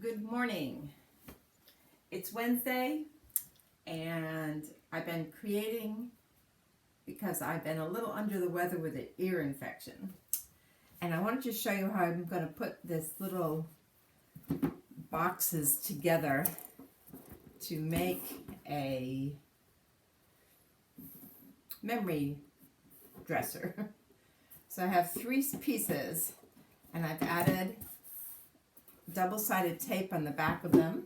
Good morning. It's Wednesday and I've been creating because I've been a little under the weather with an ear infection. And I wanted to show you how I'm going to put this little boxes together to make a memory dresser. So I have 3 pieces and I've added double-sided tape on the back of them,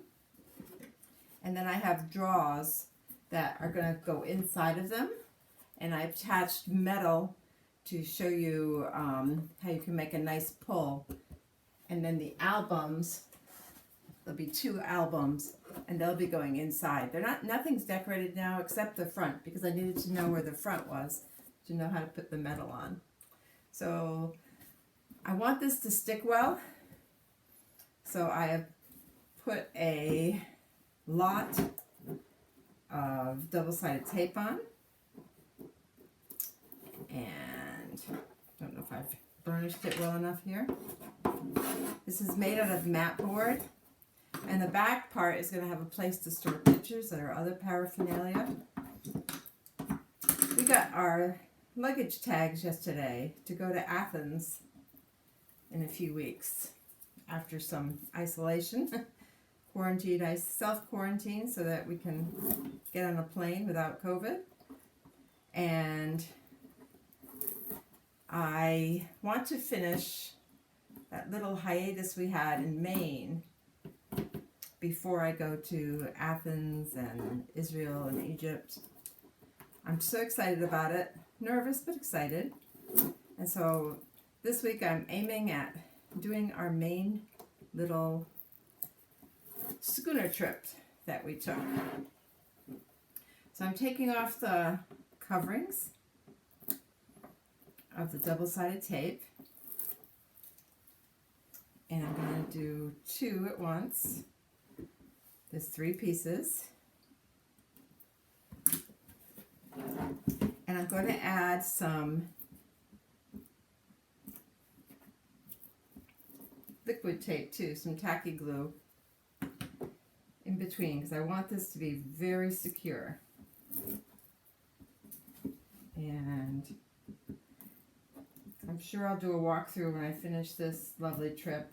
and then I have drawers that are going to go inside of them, and I attached metal to show you how you can make a nice pull. And then the albums, there'll be 2 albums and they'll be going inside. Nothing's decorated now except the front, because I needed to know where the front was to know how to put the metal on. So I want this to stick well. So I have put a lot of double-sided tape on, and I don't know if I've burnished it well enough here. This is made out of mat board, and the back part is going to have a place to store pictures or other paraphernalia. We got our luggage tags yesterday to go to Athens in a few weeks. After some isolation, self-quarantine, so that we can get on a plane without COVID. And I want to finish that little hiatus we had in Maine before I go to Athens and Israel and Egypt. I'm so excited about it. Nervous, but excited. And so this week I'm aiming at doing our main little schooner trip that we took. So I'm taking off the coverings of the double-sided tape, and I'm going to do 2 at once. There's 3 pieces, and I'm going to add some liquid tape too, some tacky glue in between, because I want this to be very secure. And I'm sure I'll do a walkthrough when I finish this lovely trip.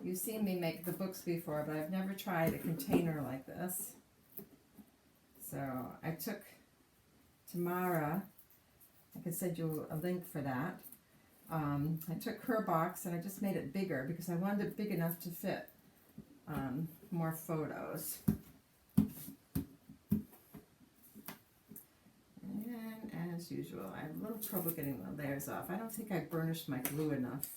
You've seen me make the books before, but I've never tried a container like this. So I took Tamara, I can send you a link for that. I took her box and I just made it bigger because I wanted it big enough to fit more photos. And as usual, I have a little trouble getting the layers off. I don't think I burnished my glue enough.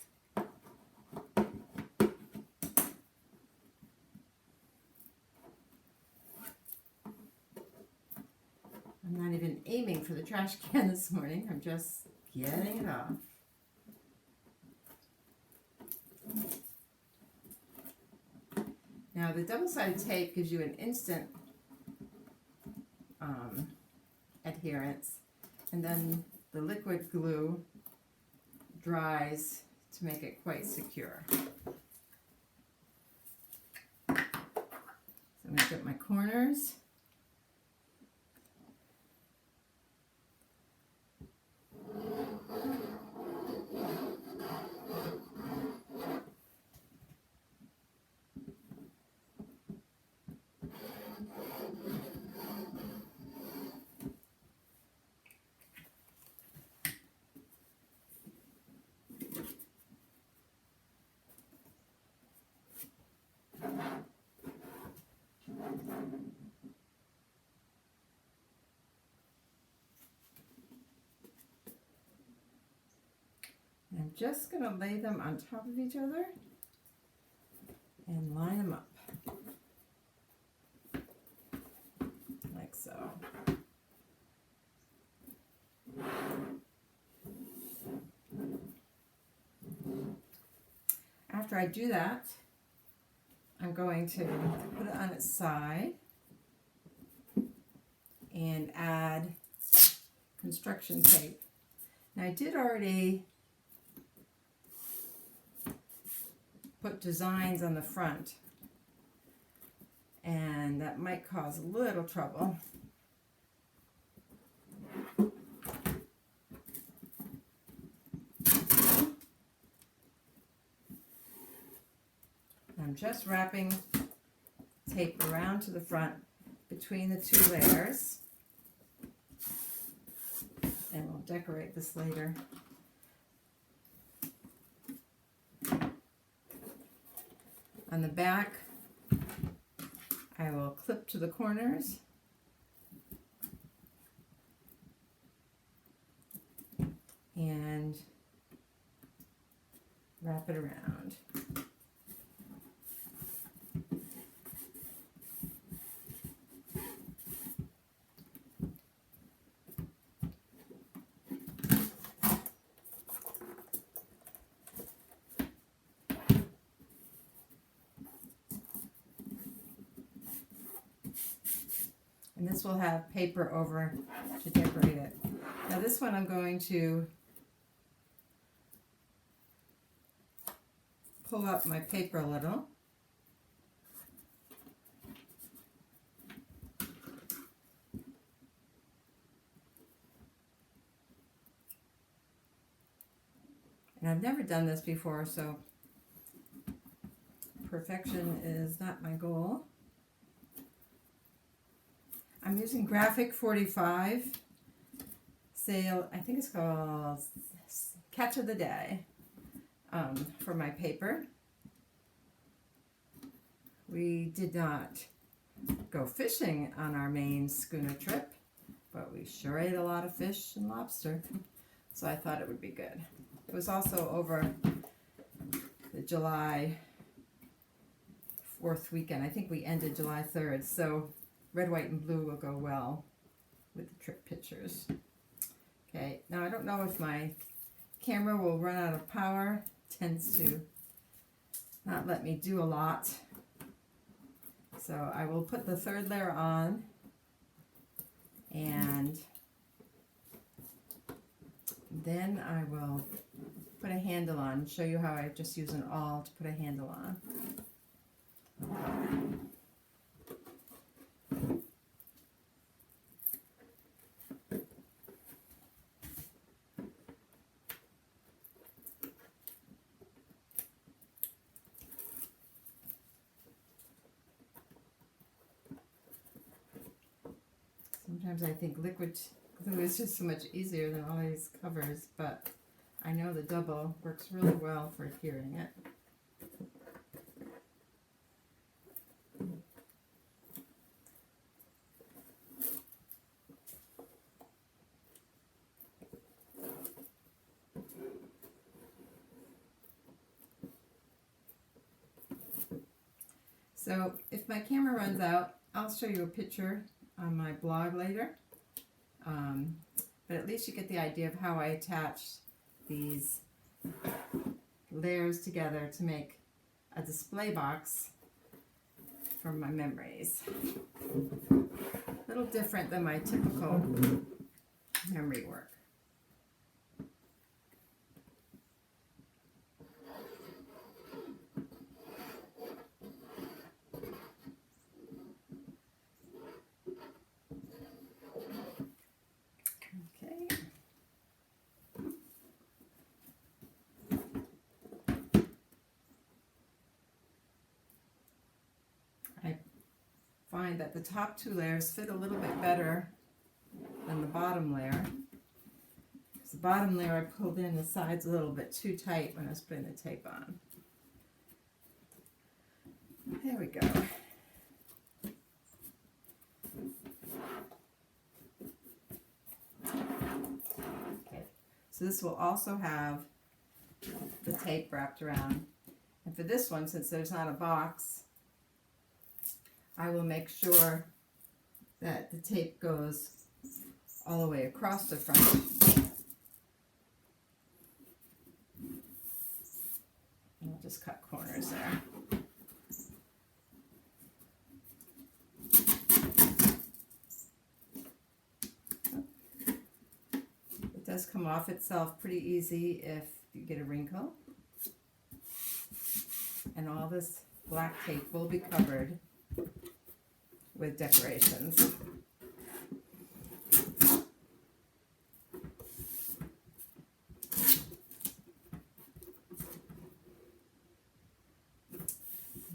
I'm not even aiming for the trash can this morning. I'm just getting it off. Now the double-sided tape gives you an instant adherence, and then the liquid glue dries to make it quite secure. So I'm going to get my corners. I'm just going to lay them on top of each other and line them up like so. After I do that, I'm going to put it on its side and add construction tape. Now I did already put designs on the front that might cause a little trouble. I'm just wrapping tape around to the front between the two layers, and we'll decorate this later. On the back, I will clip to the corners and wrap it around. And this will have paper over to decorate it. Now this one I'm going to pull up my paper a little. And I've never done this before, so perfection is not my goal. I'm using Graphic 45 sale, I think it's called Catch of the Day, for my paper. We did not go fishing on our main schooner trip, but we sure ate a lot of fish and lobster, so I thought it would be good. It was also over the July 4th weekend. I think we ended July 3rd, so red, white, and blue will go well with the trip pictures. Okay, now I don't know if my camera will run out of power. It tends to not let me do a lot. So I will put the third layer on, and then I will put a handle on, show you how I just use an awl to put a handle on. Sometimes I think liquid glue is just so much easier than all these covers, but I know the double works really well for adhering it. So if my camera runs out, I'll show you a picture on my blog later, but at least you get the idea of how I attached these layers together to make a display box for my memories. A little different than my typical memory work. Find that the top two layers fit a little bit better than the bottom layer. Because the bottom layer I pulled in the sides a little bit too tight when I was putting the tape on. There we go. Okay, so this will also have the tape wrapped around. And for this one, since there's not a box, I will make sure that the tape goes all the way across the front. And I'll just cut corners there. It does come off itself pretty easy if you get a wrinkle. And all this black tape will be covered with decorations.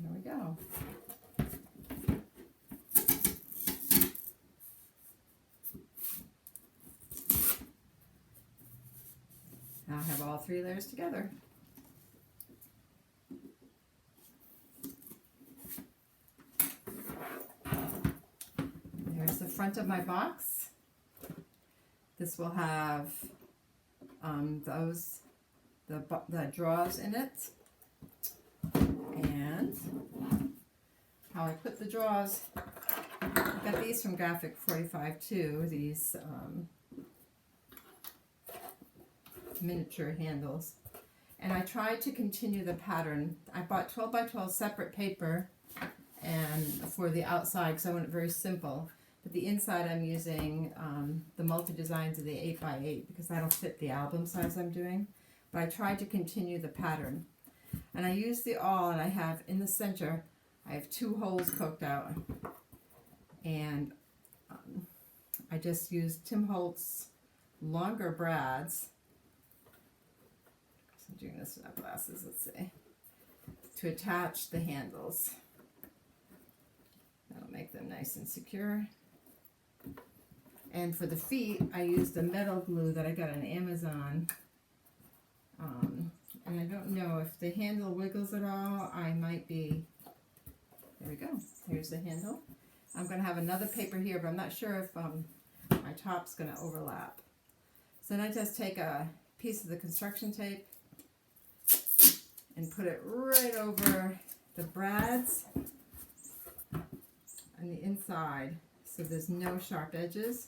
There we go. Now I have all 3 layers together. There's the front of my box. This will have the drawers in it, and how I put the drawers. I got these from Graphic 45 too. These miniature handles, and I tried to continue the pattern. I bought 12 by 12 separate paper and for the outside because I want it very simple, but the inside I'm using the multi designs of the 8 by 8 because that'll fit the album size I'm doing. But I tried to continue the pattern, and I used the awl, and I have in the center I have 2 holes poked out, and I just used Tim Holtz longer brads. I'm doing this without glasses, let's see, to attach the handles. That'll make them nice and secure. And for the feet, I used a metal glue that I got on Amazon. And I don't know if the handle wiggles at all. I might be, there we go, here's the handle. I'm going to have another paper here, but I'm not sure if my top's going to overlap. So then I just take a piece of the construction tape and put it right over the brads on the inside so there's no sharp edges.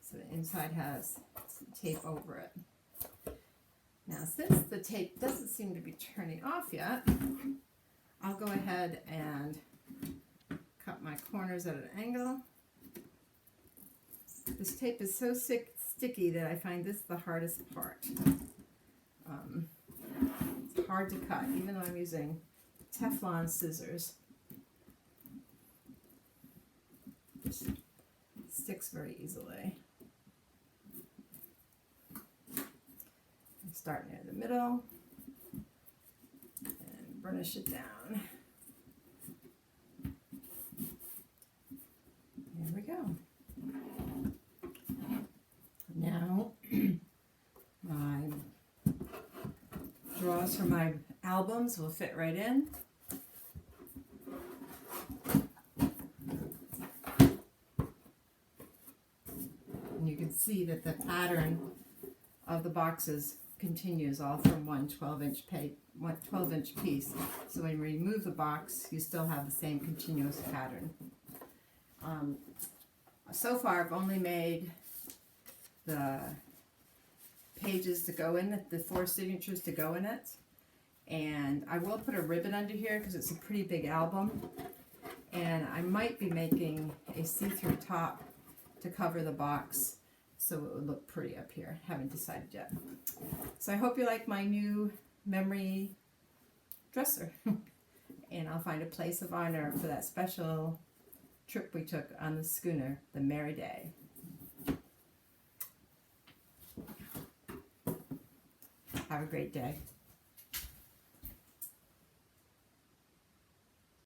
So the inside has some tape over it. Now, since the tape doesn't seem to be turning off yet, I'll go ahead and cut my corners at an angle. This tape is so sticky that I find this the hardest part. It's hard to cut, even though I'm using Teflon scissors. It sticks very easily. Start near the middle and burnish it down. There we go. Now my drawers for my albums will fit right in. And you can see that the pattern of the boxes continues all from one 12-inch piece. So when you remove the box, you still have the same continuous pattern. So far, I've only made the pages to go in it, the 4 signatures to go in it, and I will put a ribbon under here because it's a pretty big album, and I might be making a see-through top to cover the box so it would look pretty up here. Haven't decided yet. So I hope you like my new memory dresser. And I'll find a place of honor for that special trip we took on the schooner, the Merry Day. Have a great day.